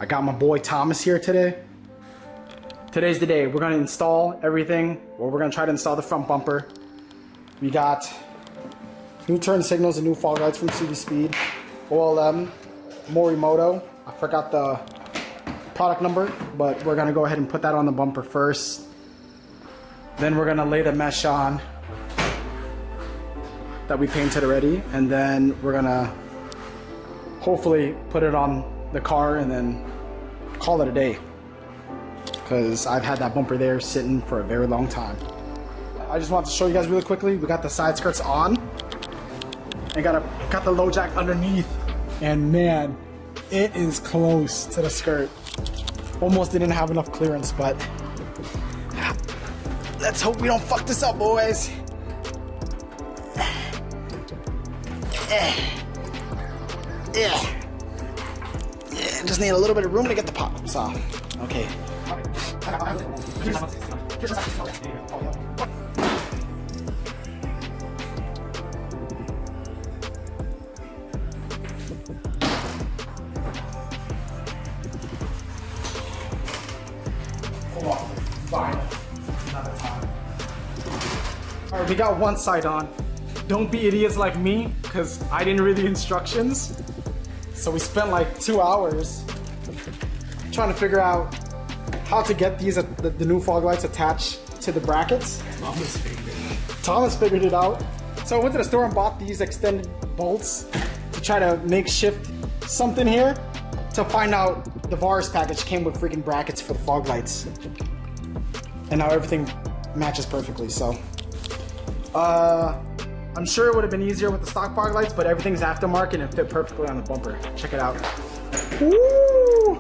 I got my boy Thomas here today. Today's the day. We're gonna install everything. Well, we're gonna try to install the front bumper. We got new turn signals and new fog lights from Grimmspeed. OLM, Morimoto. I forgot the product number, but we're gonna go ahead and put that on the bumper first. Then we're gonna lay the mesh on that we painted already, and then we're gonna hopefully put it on the car and then call it a day, because I've had that bumper there sitting for a very long time. I just want to show you guys really quickly. We got the side skirts on and got the low jack underneath, and man, it is close to the skirt. Almost didn't have enough clearance, but let's hope we don't fuck this up, boys. Yeah, just need a little bit of room to get the pops off. Okay. Hold on. Fine. Another time. Alright, we got one side on. Don't be idiots like me, because I didn't read the instructions. So we spent like 2 hours trying to figure out how to get these, the new fog lights attached to the brackets. Thomas figured it out. So I went to the store and bought these extended bolts to try to makeshift something here, to find out the Varis package came with freaking brackets for the fog lights. And now everything matches perfectly, so. I'm sure it would have been easier with the stock fog lights, but everything's aftermarket and fit perfectly on the bumper. Check it out. Ooh.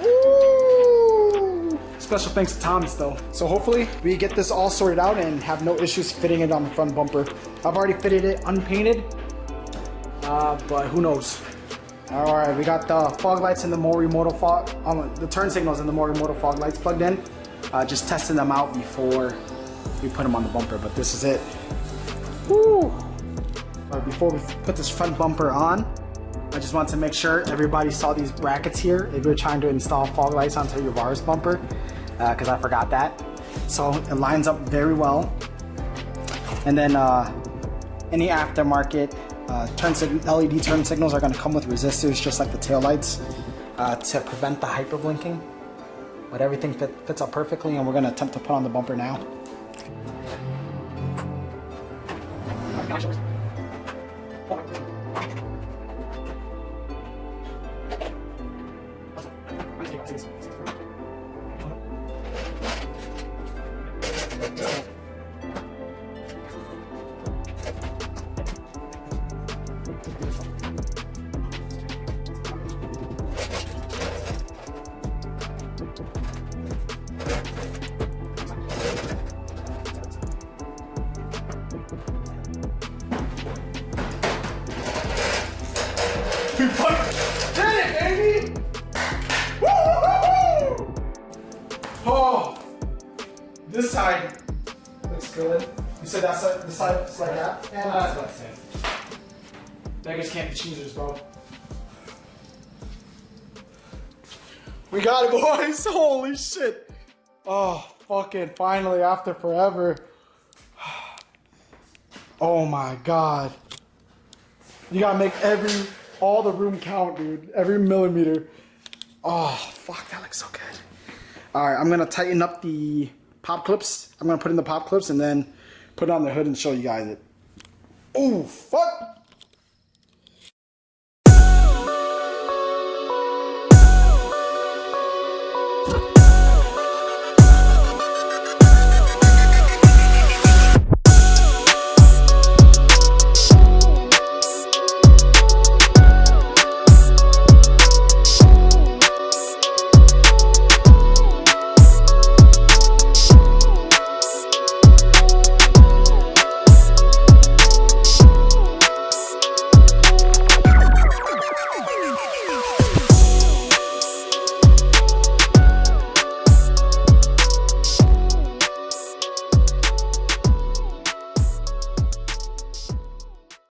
Ooh. Special thanks to Thomas though. So hopefully we get this all sorted out and have no issues fitting it on the front bumper. I've already fitted it unpainted, but who knows. All right, we got the fog lights and the Morimoto fog, the turn signals and the Morimoto fog lights plugged in. Just testing them out before we put them on the bumper, but this is it. Woo! Before we put this front bumper on, I just want to make sure everybody saw these brackets here if you're trying to install fog lights onto your Varis bumper, because I forgot that. So it lines up very well. And then any aftermarket LED turn signals are going to come with resistors, just like the tail lights, to prevent the hyper blinking. But everything fits up perfectly, and we're going to attempt to put on the bumper now. We fucking did it, baby! Woo! Oh, this side looks good. You said that side, this side looks like that? Yeah, that's about the same. Beggars can't be choosers, bro. We got it, boys! Holy shit! Oh, fucking finally, after forever. Oh my god. You gotta make all the room count, dude. Every millimeter. Oh, fuck, that looks so good. All right, I'm gonna tighten up the pop clips. I'm gonna put in the pop clips and then put it on the hood and show you guys it. Oh, fuck.